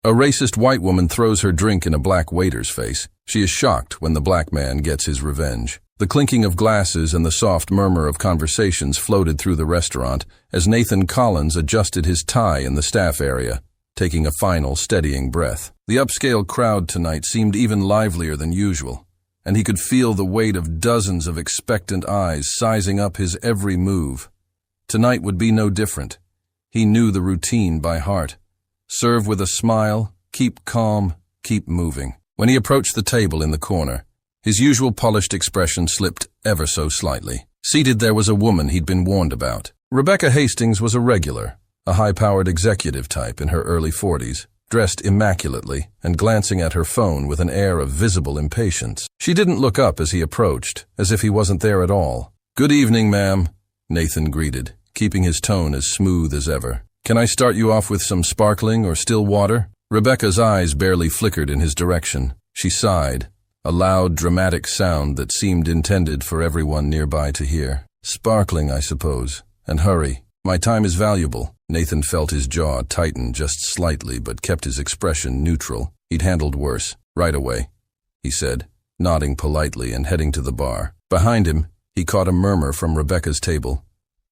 A racist white woman throws her drink in a black waiter's face. She is shocked when the black man gets his revenge. The clinking of glasses and the soft murmur of conversations floated through the restaurant as Nathan Collins adjusted his tie in the staff area, taking a final steadying breath. The upscale crowd tonight seemed even livelier than usual, and he could feel the weight of dozens of expectant eyes sizing up his every move. Tonight would be no different. He knew the routine by heart. Serve with a smile, keep calm, keep moving. When he approached the table in the corner, his usual polished expression slipped ever so slightly. Seated there was a woman he'd been warned about. Rebecca Hastings was a regular, a high-powered executive type in her early 40s, dressed immaculately and glancing at her phone with an air of visible impatience. She didn't look up as he approached, as if he wasn't there at all. "Good evening, ma'am," Nathan greeted, keeping his tone as smooth as ever. "Can I start you off with some sparkling or still water?" Rebecca's eyes barely flickered in his direction. She sighed, a loud, dramatic sound that seemed intended for everyone nearby to hear. "Sparkling, I suppose. And hurry. My time is valuable." Nathan felt his jaw tighten just slightly but kept his expression neutral. He'd handled worse. "Right away," he said, nodding politely and heading to the bar. Behind him, he caught a murmur from Rebecca's table,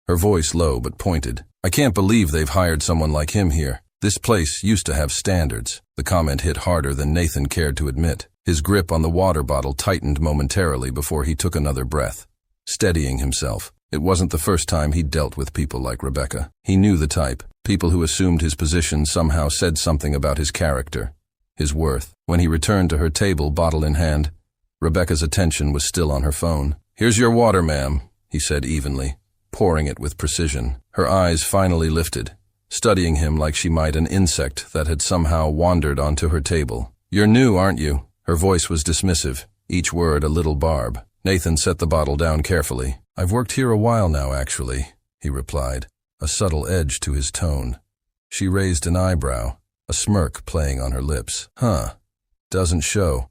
her voice low but pointed. "I can't believe they've hired someone like him here. This place used to have standards." The comment hit harder than Nathan cared to admit. His grip on the water bottle tightened momentarily before he took another breath, steadying himself. It wasn't the first time he'd dealt with people like Rebecca. He knew the type, people who assumed his position somehow said something about his character, his worth. When he returned to her table, bottle in hand, Rebecca's attention was still on her phone. "Here's your water, ma'am," he said evenly, pouring it with precision. Her eyes finally lifted, studying him like she might an insect that had somehow wandered onto her table. "You're new, aren't you?" Her voice was dismissive, each word a little barb. Nathan set the bottle down carefully. "I've worked here a while now, actually," he replied, a subtle edge to his tone. She raised an eyebrow, a smirk playing on her lips. "Huh. Doesn't show.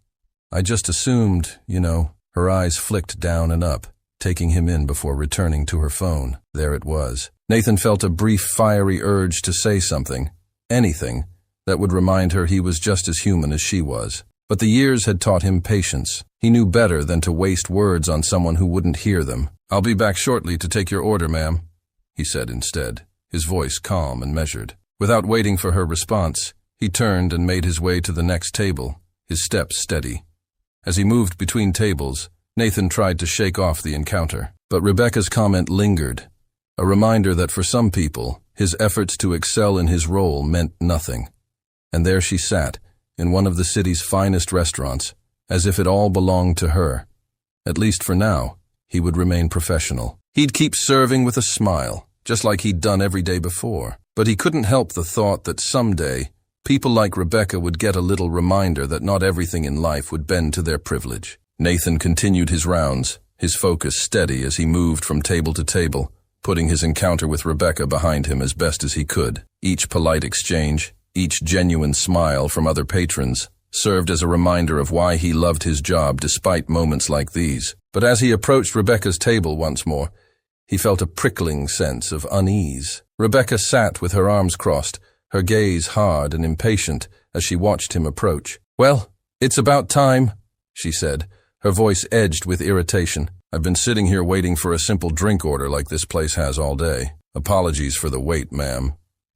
I just assumed, you know." Her eyes flicked down and up, taking him in before returning to her phone. There it was. Nathan felt a brief, fiery urge to say something, anything, that would remind her he was just as human as she was. But the years had taught him patience. He knew better than to waste words on someone who wouldn't hear them. "I'll be back shortly to take your order, ma'am," he said instead, his voice calm and measured. Without waiting for her response, he turned and made his way to the next table, his steps steady. As he moved between tables, Nathan tried to shake off the encounter. But Rebecca's comment lingered, a reminder that for some people, his efforts to excel in his role meant nothing. And there she sat, in one of the city's finest restaurants, as if it all belonged to her. At least for now, he would remain professional. He'd keep serving with a smile, just like he'd done every day before. But he couldn't help the thought that someday, people like Rebecca would get a little reminder that not everything in life would bend to their privilege. Nathan continued his rounds, his focus steady as he moved from table to table, putting his encounter with Rebecca behind him as best as he could. Each polite exchange, each genuine smile from other patrons, served as a reminder of why he loved his job despite moments like these. But as he approached Rebecca's table once more, he felt a prickling sense of unease. Rebecca sat with her arms crossed, her gaze hard and impatient as she watched him approach. "Well, it's about time," she said, her voice edged with irritation. "I've been sitting here waiting for a simple drink order like this place has all day." "Apologies for the wait, ma'am,"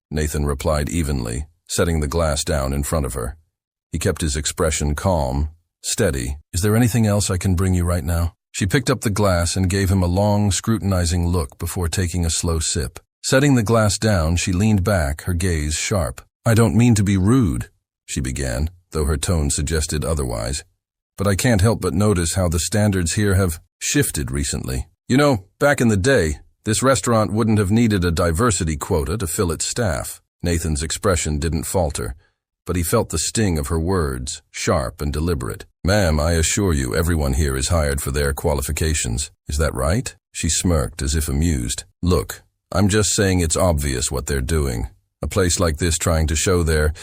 Nathan replied evenly, setting the glass down in front of her. He kept his expression calm, steady. "Is there anything else I can bring you right now?" She picked up the glass and gave him a long, scrutinizing look before taking a slow sip. Setting the glass down, she leaned back, her gaze sharp. "I don't mean to be rude," she began, though her tone suggested otherwise. "But I can't help but notice how the standards here have shifted recently. You know, back in the day, this restaurant wouldn't have needed a diversity quota to fill its staff." Nathan's expression didn't falter, but he felt the sting of her words, sharp and deliberate. "Ma'am, I assure you everyone here is hired for their qualifications. Is that right?" She smirked as if amused. "Look, I'm just saying it's obvious what they're doing. A place like this trying to show they're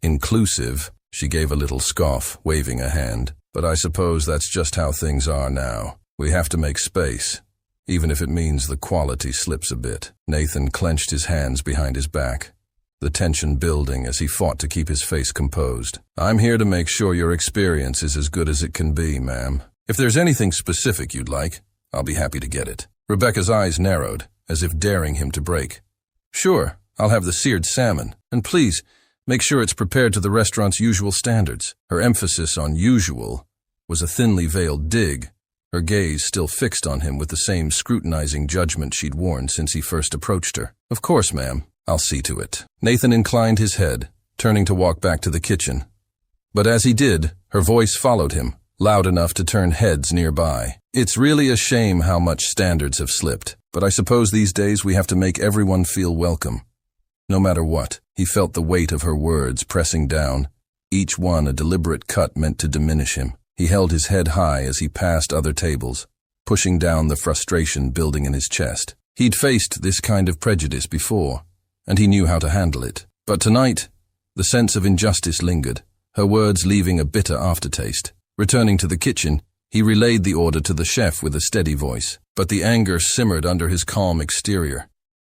inclusive." She gave a little scoff, waving a hand. "But I suppose that's just how things are now. We have to make space, even if it means the quality slips a bit." Nathan clenched his hands behind his back. the tension building as he fought to keep his face composed. "I'm here to make sure your experience is as good as it can be, ma'am. If there's anything specific you'd like, I'll be happy to get it." Rebecca's eyes narrowed, as if daring him to break. "Sure, I'll have the seared salmon. And please, make sure it's prepared to the restaurant's usual standards." Her emphasis on usual was a thinly veiled dig, her gaze still fixed on him with the same scrutinizing judgment she'd worn since he first approached her. "Of course, ma'am. I'll see to it." Nathan inclined his head, turning to walk back to the kitchen. But as he did, her voice followed him, loud enough to turn heads nearby. "It's really a shame how much standards have slipped, but I suppose these days we have to make everyone feel welcome. No matter what." He felt the weight of her words pressing down, each one a deliberate cut meant to diminish him. He held his head high as he passed other tables, pushing down the frustration building in his chest. He'd faced this kind of prejudice before, and he knew how to handle it. But tonight, the sense of injustice lingered, her words leaving a bitter aftertaste. Returning to the kitchen, he relayed the order to the chef with a steady voice, but the anger simmered under his calm exterior,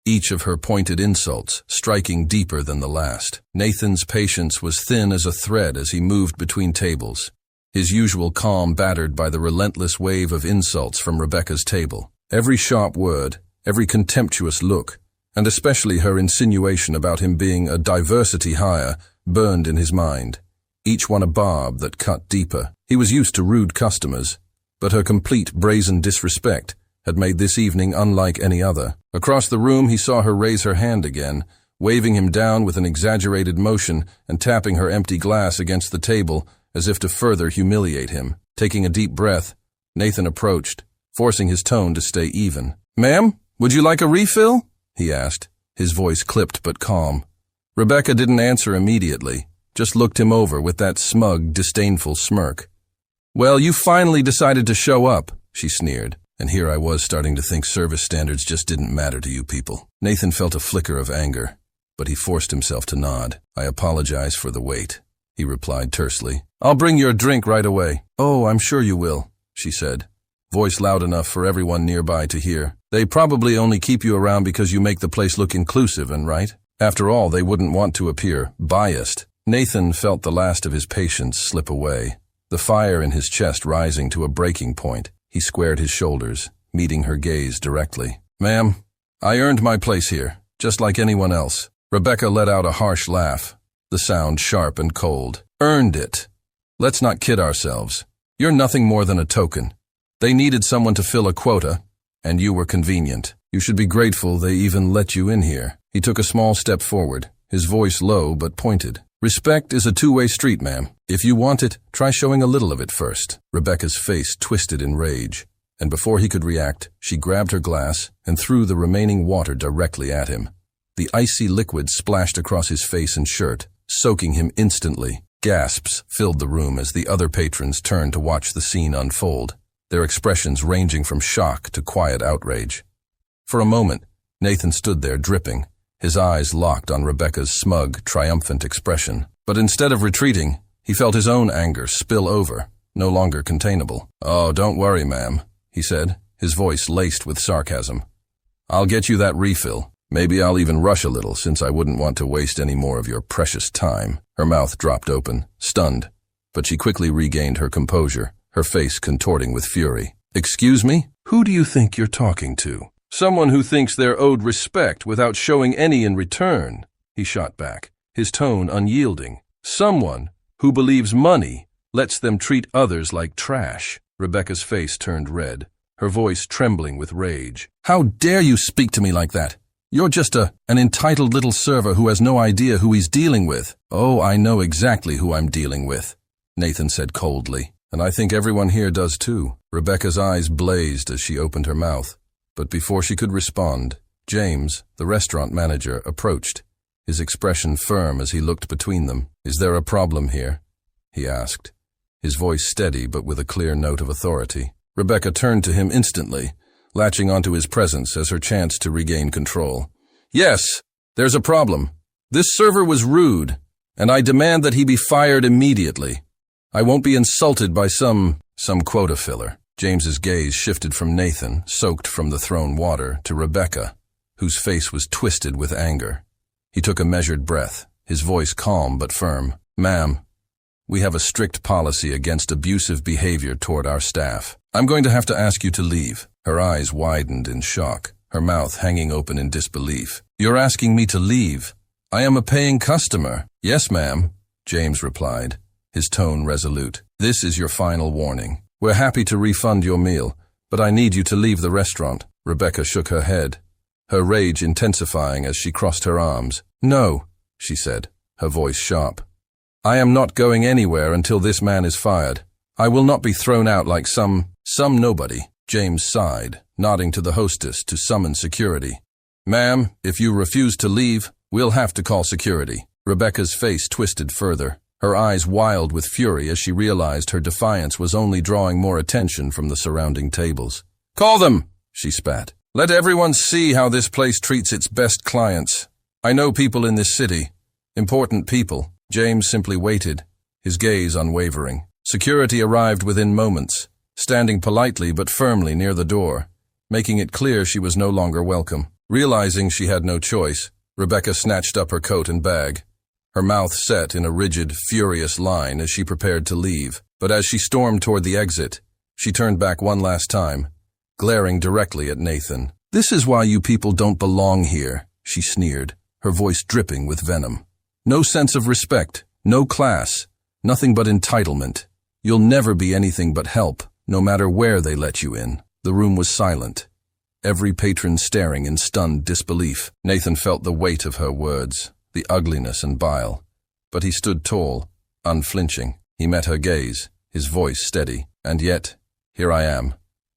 each of her pointed insults striking deeper than the last. Nathan's patience was thin as a thread as he moved between tables, his usual calm battered by the relentless wave of insults from Rebecca's table. Every sharp word, every contemptuous look, and especially her insinuation about him being a diversity hire, burned in his mind, each one a barb that cut deeper. He was used to rude customers, but her complete brazen disrespect had made this evening unlike any other. Across the room he saw her raise her hand again, waving him down with an exaggerated motion and tapping her empty glass against the table as if to further humiliate him. Taking a deep breath, Nathan approached, forcing his tone to stay even. "Ma'am, would you like a refill?" he asked, his voice clipped but calm. Rebecca didn't answer immediately, just looked him over with that smug, disdainful smirk. "Well, you finally decided to show up," she sneered, "and here I was starting to think service standards just didn't matter to you people." Nathan felt a flicker of anger, but he forced himself to nod. "I apologize for the wait," he replied tersely. "I'll bring your drink right away." "Oh, I'm sure you will," she said, voice loud enough for everyone nearby to hear. "They probably only keep you around because you make the place look inclusive and right. After all, they wouldn't want to appear biased." Nathan felt the last of his patience slip away, the fire in his chest rising to a breaking point. He squared his shoulders, meeting her gaze directly. "Ma'am, I earned my place here, just like anyone else." Rebecca let out a harsh laugh, the sound sharp and cold. "Earned it? Let's not kid ourselves. You're nothing more than a token. They needed someone to fill a quota, and you were convenient. You should be grateful they even let you in here." He took a small step forward, his voice low but pointed. "Respect is a two-way street, ma'am. If you want it, try showing a little of it first." Rebecca's face twisted in rage, and before he could react, she grabbed her glass and threw the remaining water directly at him. The icy liquid splashed across his face and shirt, soaking him instantly. Gasps filled the room as the other patrons turned to watch the scene unfold, their expressions ranging from shock to quiet outrage. For a moment, Nathan stood there dripping, his eyes locked on Rebecca's smug, triumphant expression. But instead of retreating, he felt his own anger spill over, no longer containable. "Oh, don't worry, ma'am," he said, his voice laced with sarcasm. "I'll get you that refill. Maybe I'll even rush a little, since I wouldn't want to waste any more of your precious time." Her mouth dropped open, stunned, but she quickly regained her composure, her face contorting with fury. "Excuse me? Who do you think you're talking to?" "Someone who thinks they're owed respect without showing any in return," he shot back, his tone unyielding. "Someone who believes money lets them treat others like trash." Rebecca's face turned red, her voice trembling with rage. "How dare you speak to me like that? You're just an entitled little server who has no idea who he's dealing with." "Oh, I know exactly who I'm dealing with," Nathan said coldly. "And I think everyone here does too." Rebecca's eyes blazed as she opened her mouth. But before she could respond, James, the restaurant manager, approached, his expression firm as he looked between them. "Is there a problem here?" he asked, his voice steady but with a clear note of authority. Rebecca turned to him instantly, latching onto his presence as her chance to regain control. "Yes, there's a problem. This server was rude, and I demand that he be fired immediately. I won't be insulted by some quota filler." James's gaze shifted from Nathan, soaked from the thrown water, to Rebecca, whose face was twisted with anger. He took a measured breath, his voice calm but firm. "Ma'am, we have a strict policy against abusive behavior toward our staff. I'm going to have to ask you to leave." Her eyes widened in shock, her mouth hanging open in disbelief. "You're asking me to leave? I am a paying customer." "Yes, ma'am," James replied, his tone resolute. "This is your final warning. We're happy to refund your meal, but I need you to leave the restaurant." Rebecca shook her head, her rage intensifying as she crossed her arms. "No," she said, her voice sharp. "I am not going anywhere until this man is fired. I will not be thrown out like some nobody." James sighed, nodding to the hostess to summon security. "Ma'am, if you refuse to leave, we'll have to call security." Rebecca's face twisted further, her eyes wild with fury as she realized her defiance was only drawing more attention from the surrounding tables. "Call them," she spat. "Let everyone see how this place treats its best clients. I know people in this city, important people." James simply waited, his gaze unwavering. Security arrived within moments, standing politely but firmly near the door, making it clear she was no longer welcome. Realizing she had no choice, Rebecca snatched up her coat and bag, her mouth set in a rigid, furious line as she prepared to leave. But as she stormed toward the exit, she turned back one last time, glaring directly at Nathan. "This is why you people don't belong here," she sneered, her voice dripping with venom. "No sense of respect, no class, nothing but entitlement. You'll never be anything but help, no matter where they let you in." The room was silent, every patron staring in stunned disbelief. Nathan felt the weight of her words, the ugliness and bile, but he stood tall, unflinching. He met her gaze, his voice steady. "And yet, here I am,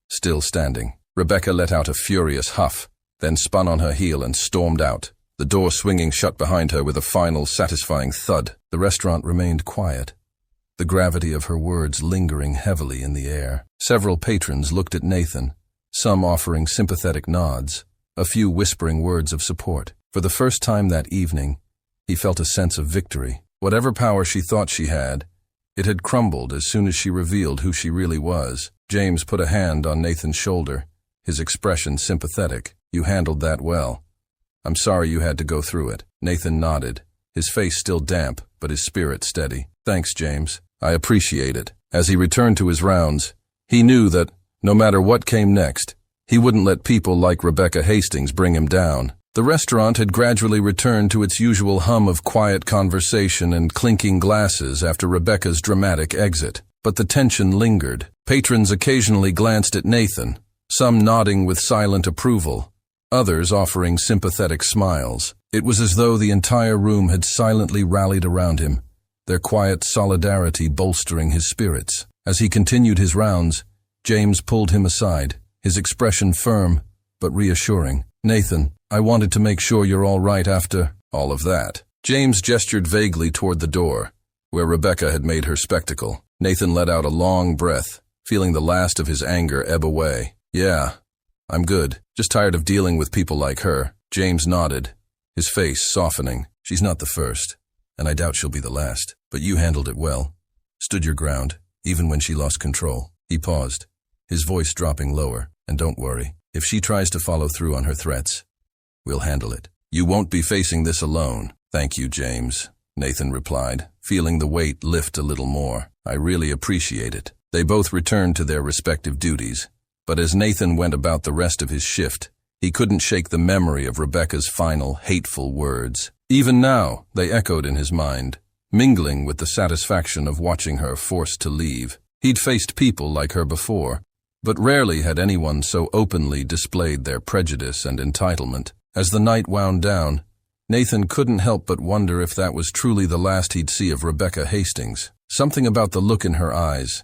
still standing." Rebecca let out a furious huff, then spun on her heel and stormed out, the door swinging shut behind her with a final satisfying thud. The restaurant remained quiet, the gravity of her words lingering heavily in the air. Several patrons looked at Nathan, some offering sympathetic nods, a few whispering words of support. For the first time that evening, he felt a sense of victory. Whatever power she thought she had, it had crumbled as soon as she revealed who she really was. James put a hand on Nathan's shoulder, his expression sympathetic. "You handled that well. I'm sorry you had to go through it." Nathan nodded, his face still damp, but his spirit steady. "Thanks, James. I appreciate it." As he returned to his rounds, he knew that, no matter what came next, he wouldn't let people like Rebecca Hastings bring him down. The restaurant had gradually returned to its usual hum of quiet conversation and clinking glasses after Rebecca's dramatic exit. But the tension lingered. Patrons occasionally glanced at Nathan, some nodding with silent approval, others offering sympathetic smiles. It was as though the entire room had silently rallied around him, their quiet solidarity bolstering his spirits. As he continued his rounds, James pulled him aside, his expression firm but reassuring. "Nathan, I wanted to make sure you're all right after all of that." James gestured vaguely toward the door, where Rebecca had made her spectacle. Nathan let out a long breath, feeling the last of his anger ebb away. "Yeah, I'm good. Just tired of dealing with people like her." James nodded, his face softening. "She's not the first, and I doubt she'll be the last. But you handled it well. Stood your ground, even when she lost control." He paused, his voice dropping lower. "And don't worry, if she tries to follow through on her threats, we'll handle it. You won't be facing this alone." "Thank you, James," Nathan replied, feeling the weight lift a little more. "I really appreciate it." They both returned to their respective duties, but as Nathan went about the rest of his shift, he couldn't shake the memory of Rebecca's final, hateful words. Even now, they echoed in his mind, mingling with the satisfaction of watching her forced to leave. He'd faced people like her before, but rarely had anyone so openly displayed their prejudice and entitlement. As the night wound down, Nathan couldn't help but wonder if that was truly the last he'd see of Rebecca Hastings. Something about the look in her eyes,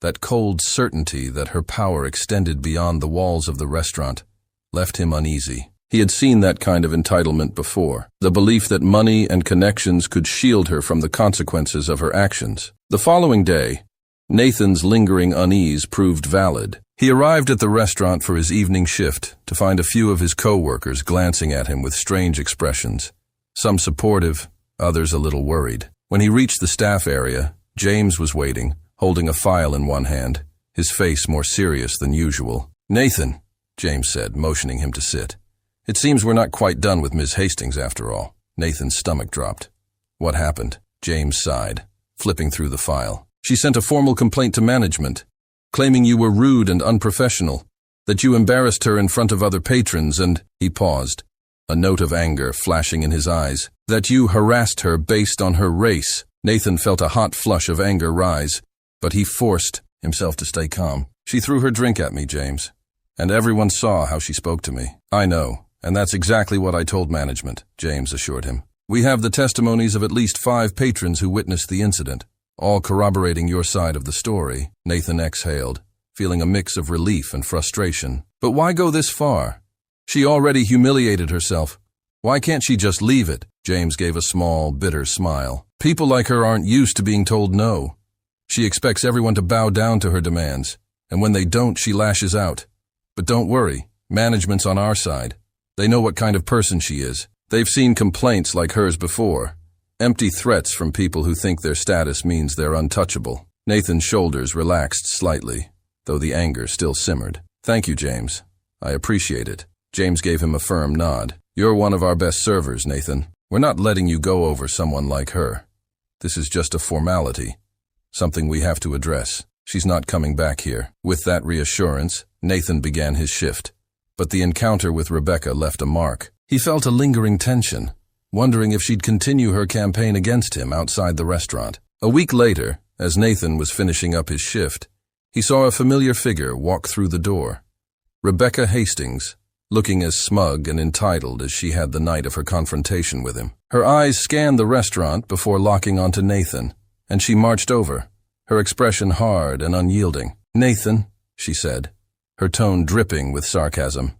that cold certainty that her power extended beyond the walls of the restaurant, left him uneasy. He had seen that kind of entitlement before, the belief that money and connections could shield her from the consequences of her actions. The following day, Nathan's lingering unease proved valid. He arrived at the restaurant for his evening shift to find a few of his co-workers glancing at him with strange expressions, some supportive, others a little worried. When he reached the staff area, James was waiting, holding a file in one hand, his face more serious than usual. "Nathan," James said, motioning him to sit. "It seems we're not quite done with Ms. Hastings after all." Nathan's stomach dropped. What happened? James sighed, flipping through the file. She sent a formal complaint to management, claiming you were rude and unprofessional, that you embarrassed her in front of other patrons and, he paused, a note of anger flashing in his eyes, that you harassed her based on her race. Nathan felt a hot flush of anger rise, but he forced himself to stay calm. She threw her drink at me, James, and everyone saw how she spoke to me. I know, and that's exactly what I told management, James assured him. We have the testimonies of at least 5 patrons who witnessed the incident, all corroborating your side of the story. Nathan exhaled, feeling a mix of relief and frustration. But why go this far? She already humiliated herself. Why can't she just leave it? James gave a small, bitter smile. People like her aren't used to being told no. She expects everyone to bow down to her demands, and when they don't, she lashes out. But don't worry, management's on our side. They know what kind of person she is. They've seen complaints like hers before. Empty threats from people who think their status means they're untouchable. Nathan's shoulders relaxed slightly, though the anger still simmered. Thank you, James. I appreciate it. James gave him a firm nod. You're one of our best servers, Nathan. We're not letting you go over someone like her. This is just a formality, something we have to address. She's not coming back here. With that reassurance, Nathan began his shift. But the encounter with Rebecca left a mark. He felt a lingering tension, wondering if she'd continue her campaign against him outside the restaurant. A week later, as Nathan was finishing up his shift, he saw a familiar figure walk through the door. Rebecca Hastings, looking as smug and entitled as she had the night of her confrontation with him. Her eyes scanned the restaurant before locking onto Nathan, and she marched over, her expression hard and unyielding. Nathan, she said, her tone dripping with sarcasm.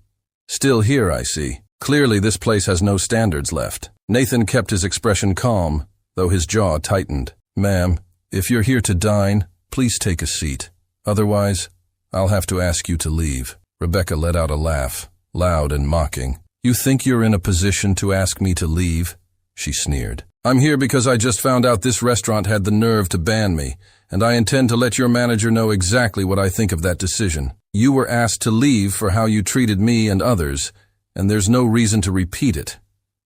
Still here, I see. Clearly this place has no standards left. Nathan kept his expression calm, though his jaw tightened. Ma'am, if you're here to dine, please take a seat. Otherwise, I'll have to ask you to leave. Rebecca let out a laugh, loud and mocking. You think you're in a position to ask me to leave? She sneered. I'm here because I just found out this restaurant had the nerve to ban me, and I intend to let your manager know exactly what I think of that decision. You were asked to leave for how you treated me and others, and there's no reason to repeat it,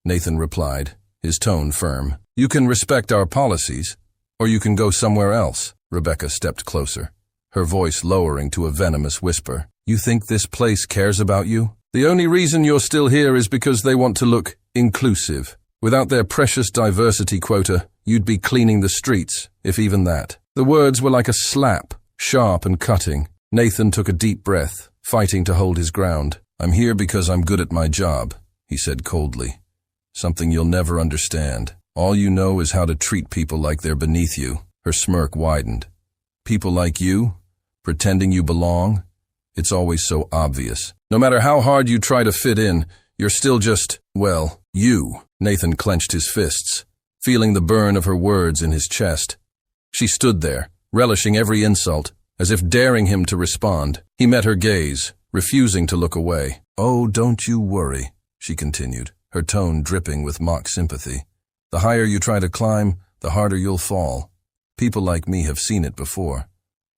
Nathan replied, his tone firm. You can respect our policies, or you can go somewhere else. Rebecca stepped closer, her voice lowering to a venomous whisper. You think this place cares about you? The only reason you're still here is because they want to look inclusive. Without their precious diversity quota, you'd be cleaning the streets, if even that. The words were like a slap, sharp and cutting. Nathan took a deep breath, fighting to hold his ground. I'm here because I'm good at my job, he said coldly. Something you'll never understand. All you know is how to treat people like they're beneath you. Her smirk widened. People like you? Pretending you belong? It's always so obvious. No matter how hard you try to fit in, you're still just, well, you. Nathan clenched his fists, feeling the burn of her words in his chest. She stood there, relishing every insult, as if daring him to respond. He met her gaze, refusing to look away. Oh, don't you worry, she continued, her tone dripping with mock sympathy. The higher you try to climb, the harder you'll fall. People like me have seen it before.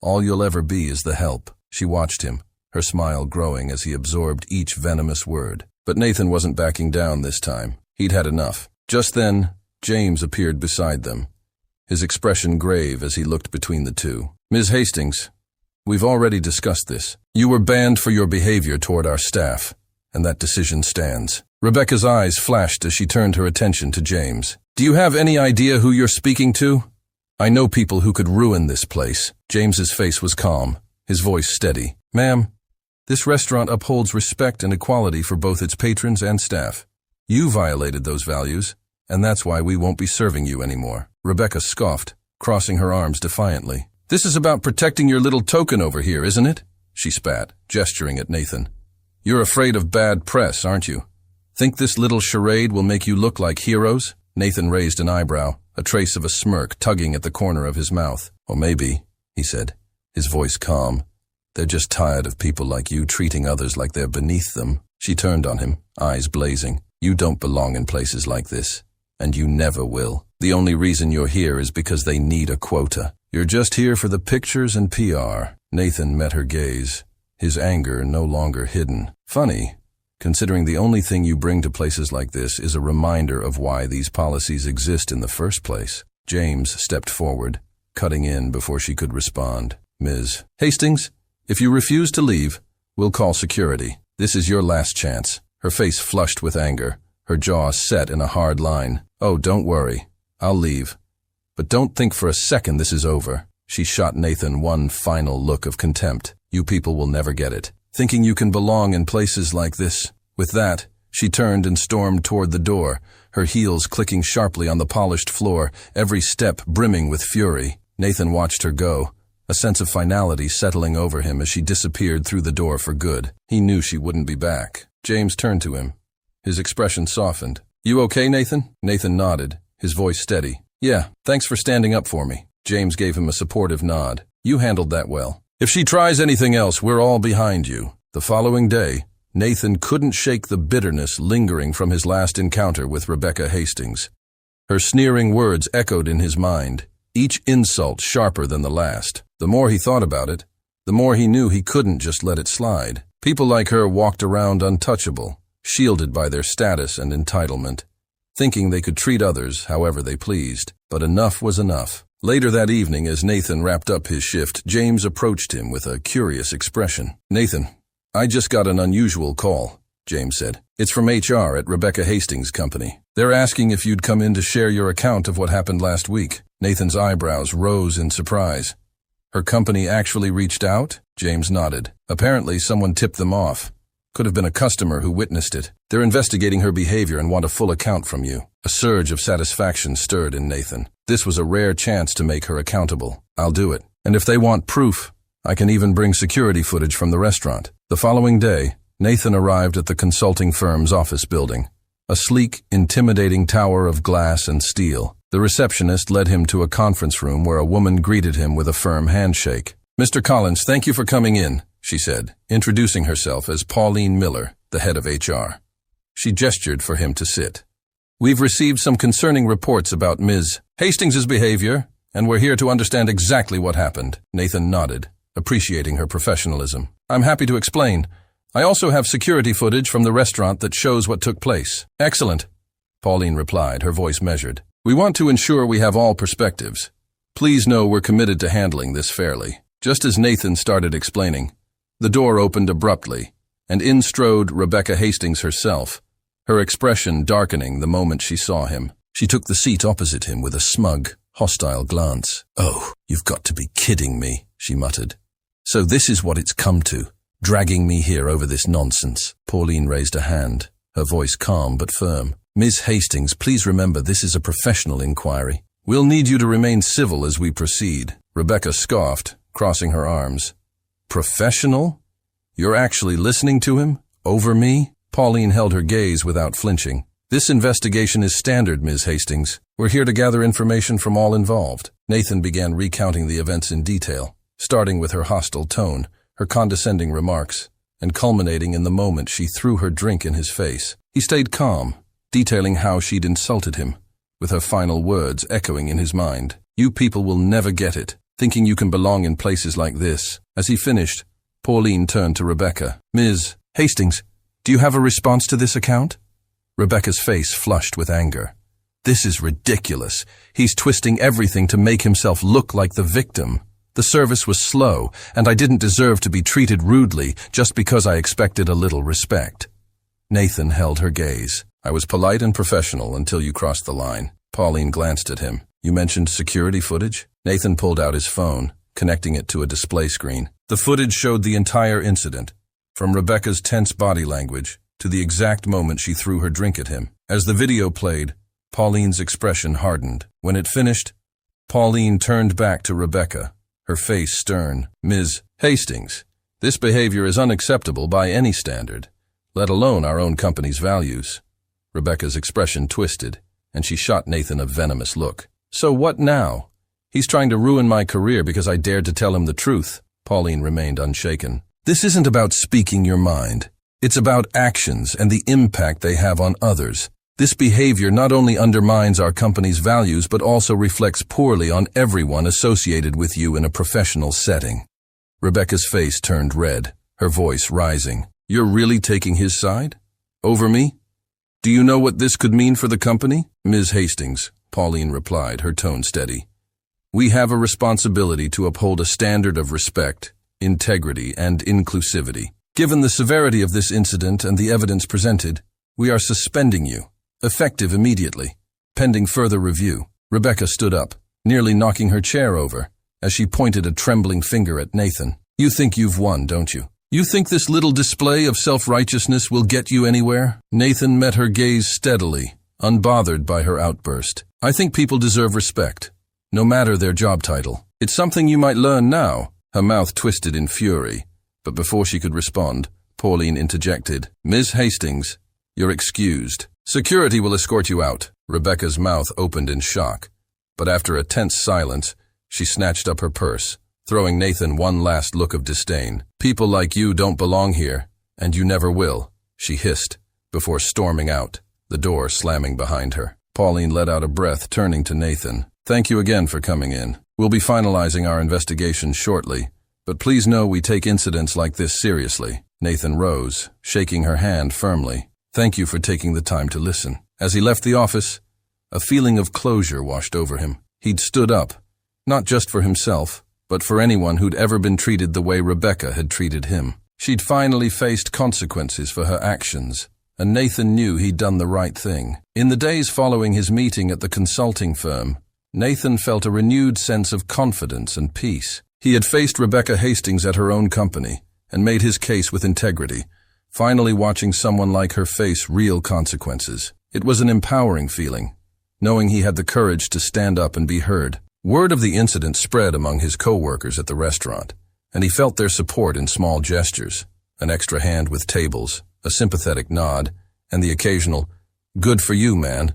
All you'll ever be is the help. She watched him, her smile growing as he absorbed each venomous word. But Nathan wasn't backing down this time. He'd had enough. Just then, James appeared beside them, his expression grave as he looked between the two. Ms. Hastings, we've already discussed this. You were banned for your behavior toward our staff, and that decision stands. Rebecca's eyes flashed as she turned her attention to James. Do you have any idea who you're speaking to? I know people who could ruin this place. James's face was calm, his voice steady. Ma'am, this restaurant upholds respect and equality for both its patrons and staff. You violated those values, and that's why we won't be serving you anymore. Rebecca scoffed, crossing her arms defiantly. This is about protecting your little token over here, isn't it? She spat, gesturing at Nathan. You're afraid of bad press, aren't you? Think this little charade will make you look like heroes? Nathan raised an eyebrow, a trace of a smirk tugging at the corner of his mouth. Or maybe, he said, his voice calm. They're just tired of people like you treating others like they're beneath them. She turned on him, eyes blazing. You don't belong in places like this, and you never will. The only reason you're here is because they need a quota. You're just here for the pictures and PR. Nathan met her gaze, his anger no longer hidden. Funny, considering the only thing you bring to places like this is a reminder of why these policies exist in the first place. James stepped forward, cutting in before she could respond. Ms. Hastings, if you refuse to leave, we'll call security. This is your last chance. Her face flushed with anger, her jaw set in a hard line. Oh, don't worry. I'll leave. But don't think for a second this is over. She shot Nathan one final look of contempt. You people will never get it. Thinking you can belong in places like this. With that, she turned and stormed toward the door, her heels clicking sharply on the polished floor, every step brimming with fury. Nathan watched her go, a sense of finality settling over him as she disappeared through the door for good. He knew she wouldn't be back. James turned to him. His expression softened. You okay, Nathan? Nathan nodded, his voice steady. Yeah, thanks for standing up for me. James gave him a supportive nod. You handled that well. If she tries anything else, we're all behind you. The following day, Nathan couldn't shake the bitterness lingering from his last encounter with Rebecca Hastings. Her sneering words echoed in his mind, each insult sharper than the last. The more he thought about it, the more he knew he couldn't just let it slide. People like her walked around untouchable, shielded by their status and entitlement, thinking they could treat others however they pleased. But enough was enough. Later that evening, as Nathan wrapped up his shift, James approached him with a curious expression. Nathan, I just got an unusual call, James said. It's from HR at Rebecca Hastings' company. They're asking if you'd come in to share your account of what happened last week. Nathan's eyebrows rose in surprise. Her company actually reached out? James nodded. Apparently someone tipped them off. Could have been a customer who witnessed it. They're investigating her behavior and want a full account from you. A surge of satisfaction stirred in Nathan. This was a rare chance to make her accountable. I'll do it. And if they want proof, I can even bring security footage from the restaurant. The following day, Nathan arrived at the consulting firm's office building, a sleek, intimidating tower of glass and steel. The receptionist led him to a conference room where a woman greeted him with a firm handshake. Mr. Collins, thank you for coming in, she said, introducing herself as Pauline Miller, the head of HR. She gestured for him to sit. We've received some concerning reports about Ms. Hastings' behavior, and we're here to understand exactly what happened. Nathan nodded, appreciating her professionalism. I'm happy to explain. I also have security footage from the restaurant that shows what took place. Excellent, Pauline replied, her voice measured. We want to ensure we have all perspectives. Please know we're committed to handling this fairly. Just as Nathan started explaining, the door opened abruptly, and in strode Rebecca Hastings herself, her expression darkening the moment she saw him. She took the seat opposite him with a smug, hostile glance. Oh, you've got to be kidding me, she muttered. So this is what it's come to, dragging me here over this nonsense. Pauline raised a hand, her voice calm but firm. Ms. Hastings, please remember this is a professional inquiry. We'll need you to remain civil as we proceed. Rebecca scoffed, crossing her arms. Professional? You're actually listening to him? Over me? Pauline held her gaze without flinching. This investigation is standard, Ms. Hastings. We're here to gather information from all involved. Nathan began recounting the events in detail, starting with her hostile tone, her condescending remarks, and culminating in the moment she threw her drink in his face. He stayed calm, detailing how she'd insulted him, with her final words echoing in his mind. You people will never get it, thinking you can belong in places like this. As he finished, Pauline turned to Rebecca. Ms. Hastings, do you have a response to this account? Rebecca's face flushed with anger. This is ridiculous. He's twisting everything to make himself look like the victim. The service was slow, and I didn't deserve to be treated rudely just because I expected a little respect. Nathan held her gaze. I was polite and professional until you crossed the line. Pauline glanced at him. You mentioned security footage? Nathan pulled out his phone, connecting it to a display screen. The footage showed the entire incident, from Rebecca's tense body language to the exact moment she threw her drink at him. As the video played, Pauline's expression hardened. When it finished, Pauline turned back to Rebecca, her face stern. Ms. Hastings, this behavior is unacceptable by any standard, let alone our own company's values. Rebecca's expression twisted, and she shot Nathan a venomous look. So what now? He's trying to ruin my career because I dared to tell him the truth. Pauline remained unshaken. This isn't about speaking your mind. It's about actions and the impact they have on others. This behavior not only undermines our company's values but also reflects poorly on everyone associated with you in a professional setting. Rebecca's face turned red, her voice rising. You're really taking his side? Over me? Do you know what this could mean for the company? Ms. Hastings, Pauline replied, her tone steady. We have a responsibility to uphold a standard of respect, integrity, and inclusivity. Given the severity of this incident and the evidence presented, we are suspending you, effective immediately, pending further review. Rebecca stood up, nearly knocking her chair over, as she pointed a trembling finger at Nathan. You think you've won, don't you? You think this little display of self-righteousness will get you anywhere? Nathan met her gaze steadily, unbothered by her outburst. I think people deserve respect, no matter their job title. It's something you might learn now. Her mouth twisted in fury, but before she could respond, Pauline interjected. Ms. Hastings, you're excused. Security will escort you out. Rebecca's mouth opened in shock, but after a tense silence, she snatched up her purse, throwing Nathan one last look of disdain. People like you don't belong here, and you never will, she hissed, before storming out, the door slamming behind her. Pauline let out a breath, turning to Nathan. Thank you again for coming in. We'll be finalizing our investigation shortly, but please know we take incidents like this seriously. Nathan rose, shaking her hand firmly. Thank you for taking the time to listen. As he left the office, a feeling of closure washed over him. He'd stood up, not just for himself, but for anyone who'd ever been treated the way Rebecca had treated him. She'd finally faced consequences for her actions, and Nathan knew he'd done the right thing. In the days following his meeting at the consulting firm, Nathan felt a renewed sense of confidence and peace. He had faced Rebecca Hastings at her own company and made his case with integrity, finally watching someone like her face real consequences. It was an empowering feeling, knowing he had the courage to stand up and be heard. Word of the incident spread among his co-workers at the restaurant, and he felt their support in small gestures, an extra hand with tables, a sympathetic nod, and the occasional, "Good for you, man,"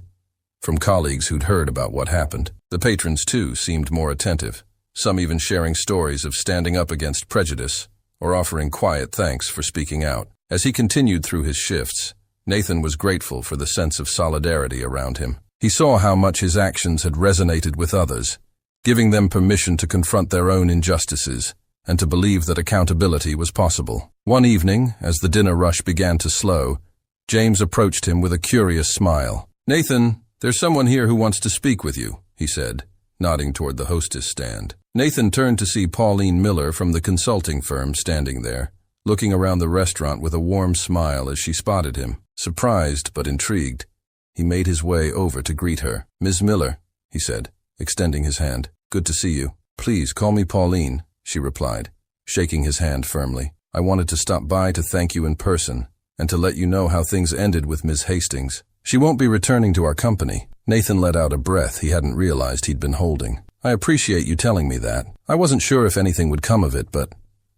from colleagues who'd heard about what happened. The patrons, too, seemed more attentive, some even sharing stories of standing up against prejudice or offering quiet thanks for speaking out. As he continued through his shifts, Nathan was grateful for the sense of solidarity around him. He saw how much his actions had resonated with others, giving them permission to confront their own injustices and to believe that accountability was possible. One evening, as the dinner rush began to slow, James approached him with a curious smile. "Nathan, there's someone here who wants to speak with you," he said, nodding toward the hostess stand. Nathan turned to see Pauline Miller from the consulting firm standing there, looking around the restaurant with a warm smile as she spotted him. Surprised but intrigued, he made his way over to greet her. "Ms. Miller," he said, extending his hand. "Good to see you." "Please call me Pauline," she replied, shaking his hand firmly. "I wanted to stop by to thank you in person and to let you know how things ended with Ms. Hastings. She won't be returning to our company." Nathan let out a breath he hadn't realized he'd been holding. "I appreciate you telling me that. I wasn't sure if anything would come of it, but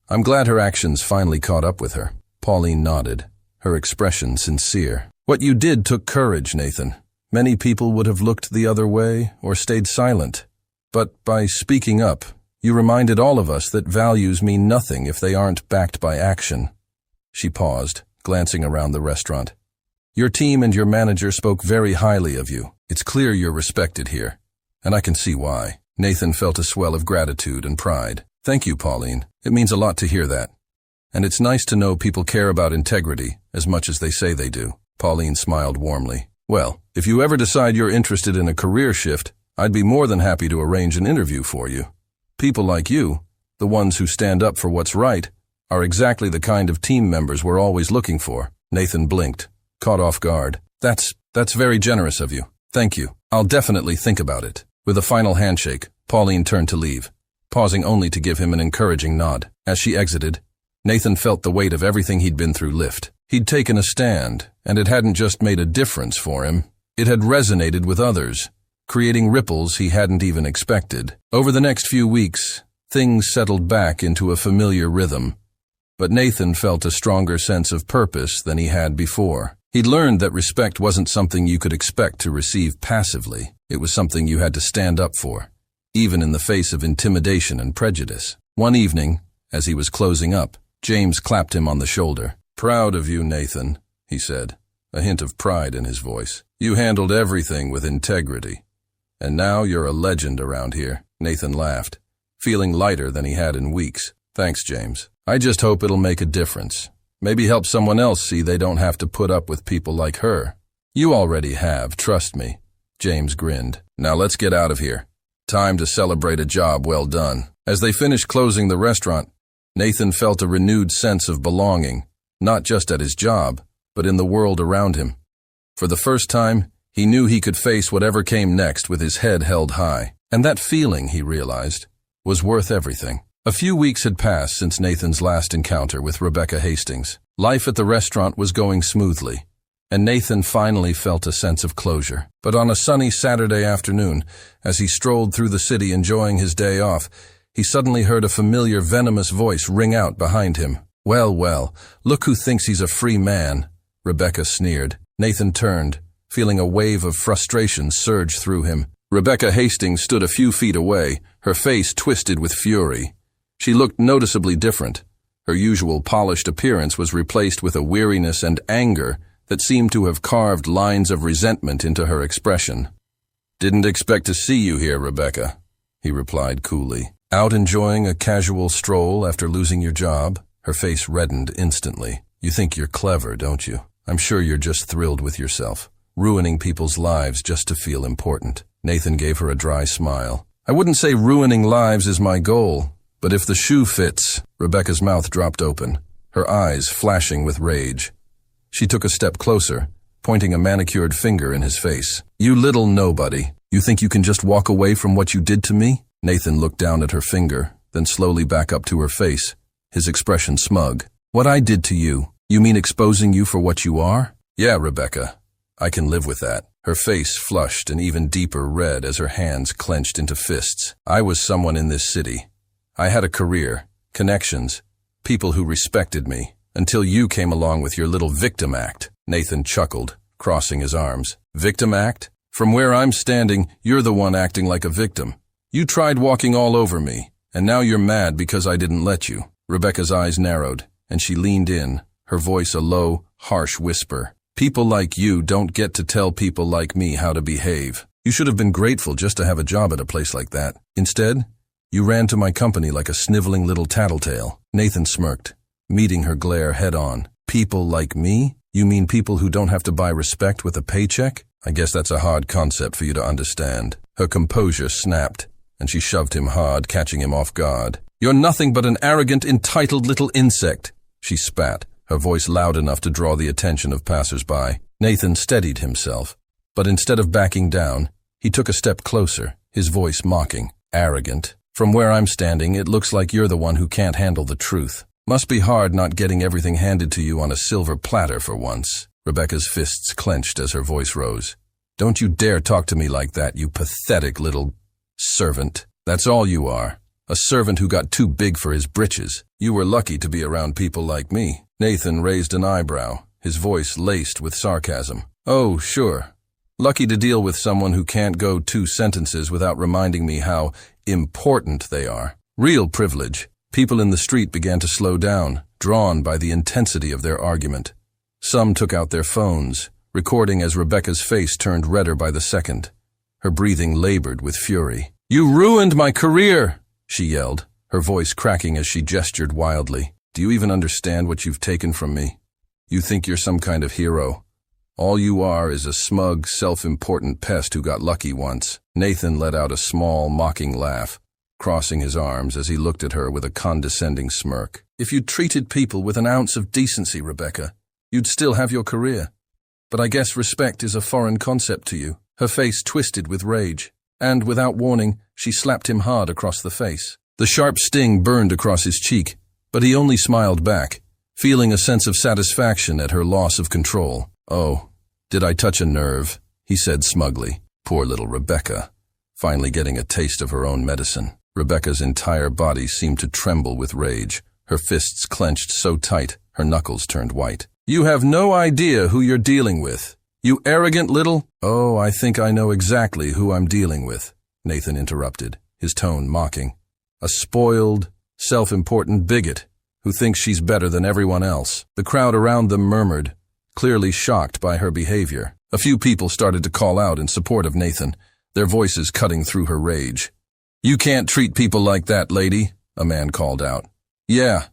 I'm glad her actions finally caught up with her." Pauline nodded, her expression sincere. "What you did took courage, Nathan. Many people would have looked the other way or stayed silent. But by speaking up, you reminded all of us that values mean nothing if they aren't backed by action." She paused, glancing around the restaurant. "Your team and your manager spoke very highly of you. It's clear you're respected here, and I can see why." Nathan felt a swell of gratitude and pride. "Thank you, Pauline. It means a lot to hear that. And it's nice to know people care about integrity as much as they say they do." Pauline smiled warmly. "Well, if you ever decide you're interested in a career shift, I'd be more than happy to arrange an interview for you. People like you, the ones who stand up for what's right, are exactly the kind of team members we're always looking for." Nathan blinked, caught off guard. That's very generous of you. Thank you. I'll definitely think about it." With a final handshake, Pauline turned to leave, pausing only to give him an encouraging nod. As she exited, Nathan felt the weight of everything he'd been through lift. He'd taken a stand, and it hadn't just made a difference for him. It had resonated with others, creating ripples he hadn't even expected. Over the next few weeks, things settled back into a familiar rhythm, but Nathan felt a stronger sense of purpose than he had before. He'd learned that respect wasn't something you could expect to receive passively. It was something you had to stand up for, even in the face of intimidation and prejudice. One evening, as he was closing up, James clapped him on the shoulder. "Proud of you, Nathan," he said, a hint of pride in his voice. "You handled everything with integrity. And now you're a legend around here." Nathan laughed, feeling lighter than he had in weeks. "Thanks, James. I just hope it'll make a difference. Maybe help someone else see they don't have to put up with people like her. You already have, trust me. James grinned. Now let's get out of here. Time to celebrate a job well done. As they finished closing the restaurant, Nathan felt a renewed sense of belonging, not just at his job, but in the world around him. For the first time, he knew he could face whatever came next with his head held high. And that feeling, he realized, was worth everything. A few weeks had passed since Nathan's last encounter with Rebecca Hastings. Life at the restaurant was going smoothly, and Nathan finally felt a sense of closure. But on a sunny Saturday afternoon, as he strolled through the city enjoying his day off, he suddenly heard a familiar venomous voice ring out behind him. Well, well, look who thinks he's a free man, Rebecca sneered. Nathan turned, feeling a wave of frustration surge through him. Rebecca Hastings stood a few feet away, her face twisted with fury. She looked noticeably different. Her usual polished appearance was replaced with a weariness and anger that seemed to have carved lines of resentment into her expression. "Didn't expect to see you here, Rebecca," he replied coolly. "Out enjoying a casual stroll after losing your job?" Her face reddened instantly. "You think you're clever, don't you? I'm sure you're just thrilled with yourself, ruining people's lives just to feel important." Nathan gave her a dry smile. "I wouldn't say ruining lives is my goal, but if the shoe fits..." Rebecca's mouth dropped open, her eyes flashing with rage. She took a step closer, pointing a manicured finger in his face. "You little nobody. You think you can just walk away from what you did to me?" Nathan looked down at her finger, then slowly back up to her face, his expression smug. "What I did to you? You mean exposing you for what you are?" "Yeah, Rebecca. I can live with that." Her face flushed an even deeper red as her hands clenched into fists. "I was someone in this city. I had a career, connections, people who respected me, until you came along with your little victim act." Nathan chuckled, crossing his arms. "Victim act? From where I'm standing, you're the one acting like a victim. You tried walking all over me, and now you're mad because I didn't let you." Rebecca's eyes narrowed, and she leaned in, her voice a low, harsh whisper. "People like you don't get to tell people like me how to behave. You should have been grateful just to have a job at a place like that. Instead, you ran to my company like a sniveling little tattletale." Nathan smirked, meeting her glare head-on. "People like me? You mean people who don't have to buy respect with a paycheck? I guess that's a hard concept for you to understand." Her composure snapped, and she shoved him hard, catching him off guard. "You're nothing but an arrogant, entitled little insect," she spat, her voice loud enough to draw the attention of passers-by. Nathan steadied himself, but instead of backing down, he took a step closer, his voice mocking. "Arrogant? From where I'm standing, it looks like you're the one who can't handle the truth. Must be hard not getting everything handed to you on a silver platter for once." Rebecca's fists clenched as her voice rose. "Don't you dare talk to me like that, you pathetic little servant. That's all you are. A servant who got too big for his britches. You were lucky to be around people like me." Nathan raised an eyebrow, his voice laced with sarcasm. "Oh, sure. Lucky to deal with someone who can't go 2 sentences without reminding me how important they are. Real privilege." People in the street began to slow down, drawn by the intensity of their argument. Some took out their phones, recording as Rebecca's face turned redder by the second. Her breathing labored with fury. "You ruined my career!" she yelled, her voice cracking as she gestured wildly. "Do you even understand what you've taken from me? You think you're some kind of hero. All you are is a smug, self-important pest who got lucky once." Nathan let out a small, mocking laugh, crossing his arms as he looked at her with a condescending smirk. "If you'd treated people with an ounce of decency, Rebecca, you'd still have your career. But I guess respect is a foreign concept to you." Her face twisted with rage, and without warning, she slapped him hard across the face. The sharp sting burned across his cheek, but he only smiled back, feeling a sense of satisfaction at her loss of control. "Oh, did I touch a nerve?" he said smugly. Poor little Rebecca, finally getting a taste of her own medicine. Rebecca's entire body seemed to tremble with rage, her fists clenched so tight, her knuckles turned white. "You have no idea who you're dealing with. You arrogant little—" "Oh, I think I know exactly who I'm dealing with," Nathan interrupted, his tone mocking. "A spoiled, self-important bigot who thinks she's better than everyone else." The crowd around them murmured, clearly shocked by her behavior. A few people started to call out in support of Nathan, their voices cutting through her rage. "You can't treat people like that, lady," a man called out. "Yeah,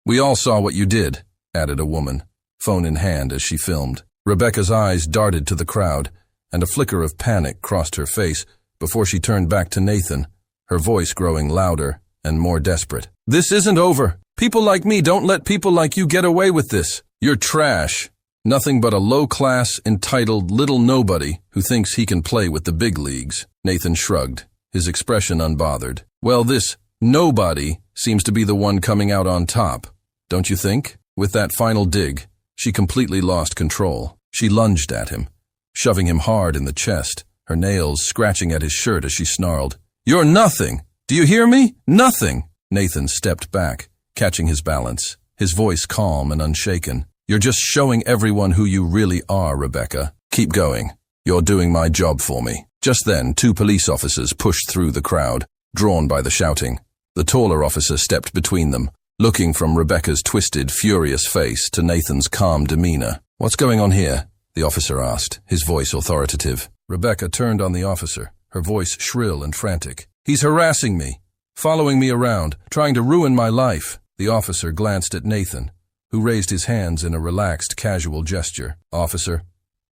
we all saw what you did. added a woman, phone in hand as she filmed. Rebecca's eyes darted to the crowd, and a flicker of panic crossed her face before she turned back to Nathan, her voice growing louder and more desperate. "This isn't over. People like me don't let people like you get away with this. You're trash. Nothing but a low-class, entitled little nobody who thinks he can play with the big leagues." Nathan shrugged, his expression unbothered. "Well, this nobody seems to be the one coming out on top, don't you think?" With that final dig, she completely lost control. She lunged at him, shoving him hard in the chest, her nails scratching at his shirt as she snarled, "You're nothing! Do you hear me? Nothing!" Nathan stepped back, catching his balance, his voice calm and unshaken. "You're just showing everyone who you really are, Rebecca. Keep going. You're doing my job for me." Just then, 2 police officers pushed through the crowd, drawn by the shouting. The taller officer stepped between them, looking from Rebecca's twisted, furious face to Nathan's calm demeanor. "What's going on here?" the officer asked, his voice authoritative. Rebecca turned on the officer, her voice shrill and frantic. "He's harassing me, following me around, trying to ruin my life." The officer glanced at Nathan, who raised his hands in a relaxed, casual gesture. "Officer,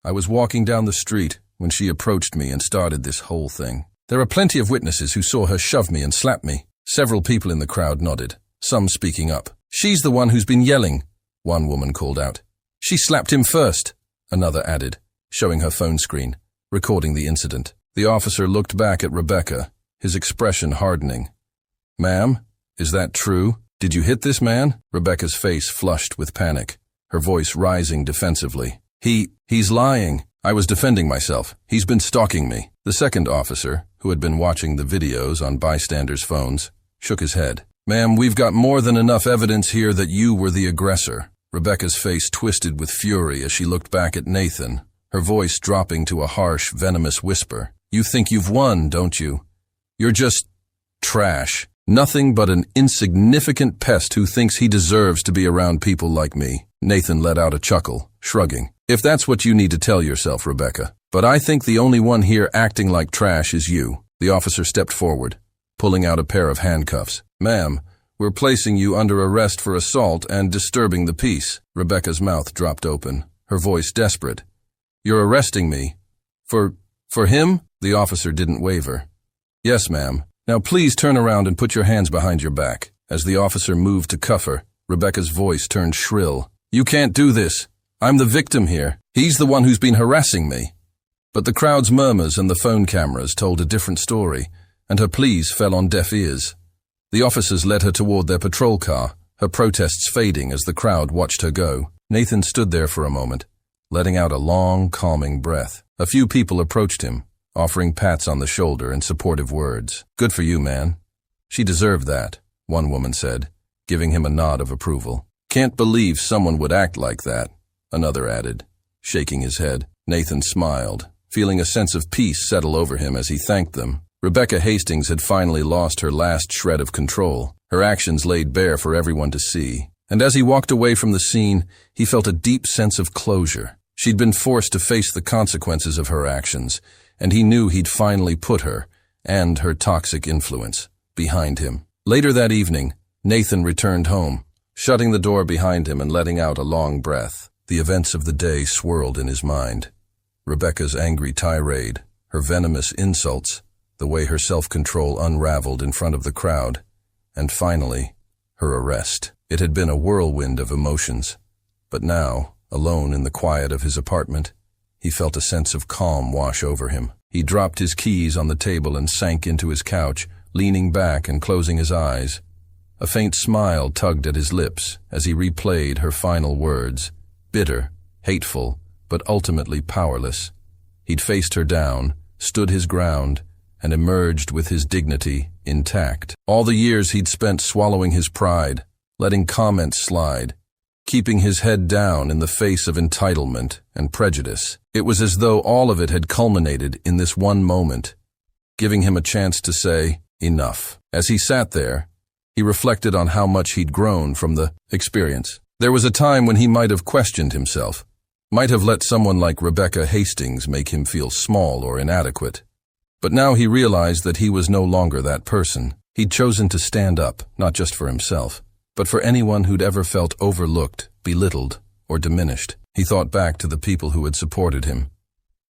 I was walking down the street when she approached me and started this whole thing. There are plenty of witnesses who saw her shove me and slap me." Several people in the crowd nodded, some speaking up. "She's the one who's been yelling," one woman called out. "She slapped him first," another added, showing her phone screen, recording the incident. The officer looked back at Rebecca, his expression hardening. "Ma'am, is that true? Did you hit this man?" Rebecca's face flushed with panic, her voice rising defensively. He's lying. I was defending myself. He's been stalking me." The second officer, who had been watching the videos on bystanders' phones, shook his head. "Ma'am, we've got more than enough evidence here that you were the aggressor." Rebecca's face twisted with fury as she looked back at Nathan, her voice dropping to a harsh, venomous whisper. "You think you've won, don't you? You're just trash. Nothing but an insignificant pest who thinks he deserves to be around people like me." Nathan let out a chuckle, shrugging. "If that's what you need to tell yourself, Rebecca. But I think the only one here acting like trash is you." The officer stepped forward, pulling out a pair of handcuffs. "Ma'am, we're placing you under arrest for assault and disturbing the peace." Rebecca's mouth dropped open, her voice desperate. "You're arresting me? For him?" The officer didn't waver. "Yes, ma'am. Now please turn around and put your hands behind your back." As the officer moved to cuff her, Rebecca's voice turned shrill. "You can't do this. I'm the victim here. He's the one who's been harassing me." But the crowd's murmurs and the phone cameras told a different story, and her pleas fell on deaf ears. The officers led her toward their patrol car, her protests fading as the crowd watched her go. Nathan stood there for a moment, letting out a long, calming breath. A few people approached him, offering pats on the shoulder and supportive words. "Good for you, man." "She deserved that," one woman said, giving him a nod of approval. "Can't believe someone would act like that," another added, shaking his head. Nathan smiled, feeling a sense of peace settle over him as he thanked them. Rebecca Hastings had finally lost her last shred of control, her actions laid bare for everyone to see. And as he walked away from the scene, he felt a deep sense of closure. She'd been forced to face the consequences of her actions, and he knew he'd finally put her, and her toxic influence, behind him. Later that evening, Nathan returned home, shutting the door behind him and letting out a long breath. The events of the day swirled in his mind. Rebecca's angry tirade, her venomous insults, the way her self-control unraveled in front of the crowd, and finally, her arrest. It had been a whirlwind of emotions, but now, alone in the quiet of his apartment, he felt a sense of calm wash over him. He dropped his keys on the table and sank into his couch, leaning back and closing his eyes. A faint smile tugged at his lips as he replayed her final words, bitter, hateful, but ultimately powerless. He'd faced her down, stood his ground, and emerged with his dignity intact. All the years he'd spent swallowing his pride, letting comments slide, keeping his head down in the face of entitlement and prejudice. It was as though all of it had culminated in this one moment, giving him a chance to say, enough. As he sat there, he reflected on how much he'd grown from the experience. There was a time when he might have questioned himself, might have let someone like Rebecca Hastings make him feel small or inadequate. But now he realized that he was no longer that person. He'd chosen to stand up, not just for himself, but for anyone who'd ever felt overlooked, belittled, or diminished. He thought back to the people who had supported him,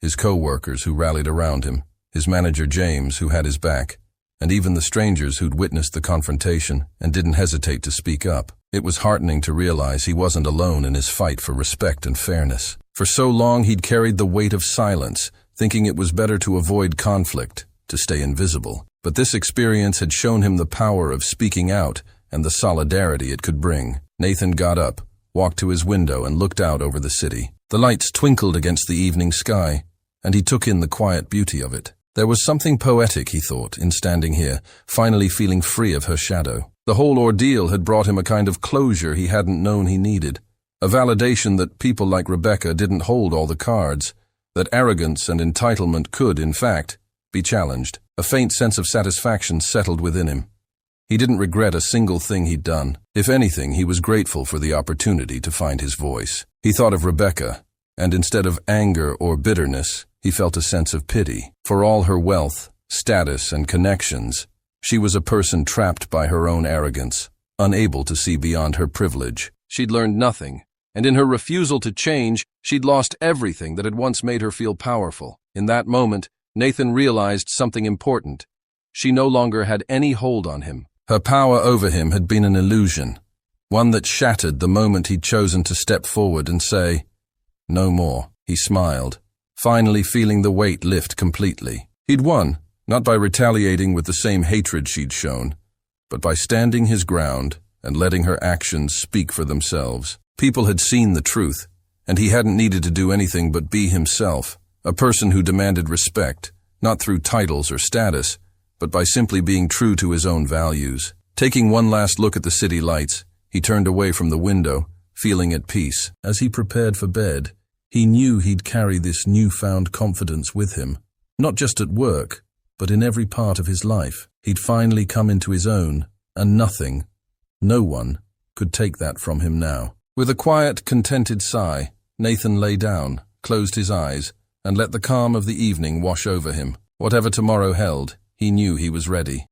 his co-workers who rallied around him, his manager James who had his back, and even the strangers who'd witnessed the confrontation and didn't hesitate to speak up. It was heartening to realize he wasn't alone in his fight for respect and fairness. For so long he'd carried the weight of silence, thinking it was better to avoid conflict, to stay invisible. But this experience had shown him the power of speaking out and the solidarity it could bring. Nathan got up, walked to his window and looked out over the city. The lights twinkled against the evening sky, and he took in the quiet beauty of it. There was something poetic, he thought, in standing here, finally feeling free of her shadow. The whole ordeal had brought him a kind of closure he hadn't known he needed, a validation that people like Rebecca didn't hold all the cards, that arrogance and entitlement could, in fact, be challenged. A faint sense of satisfaction settled within him. He didn't regret a single thing he'd done. If anything, he was grateful for the opportunity to find his voice. He thought of Rebecca, and instead of anger or bitterness, he felt a sense of pity. For all her wealth, status, and connections, she was a person trapped by her own arrogance, unable to see beyond her privilege. She'd learned nothing, and in her refusal to change, she'd lost everything that had once made her feel powerful. In that moment, Nathan realized something important. She no longer had any hold on him. Her power over him had been an illusion, one that shattered the moment he'd chosen to step forward and say, "No more." He smiled, finally feeling the weight lift completely. He'd won, not by retaliating with the same hatred she'd shown, but by standing his ground and letting her actions speak for themselves. People had seen the truth, and he hadn't needed to do anything but be himself, a person who demanded respect, not through titles or status, but by simply being true to his own values. Taking one last look at the city lights, he turned away from the window, feeling at peace. As he prepared for bed, he knew he'd carry this newfound confidence with him, not just at work, but in every part of his life. He'd finally come into his own, and nothing, no one, could take that from him now. With a quiet, contented sigh, Nathan lay down, closed his eyes, and let the calm of the evening wash over him. Whatever tomorrow held, he knew he was ready.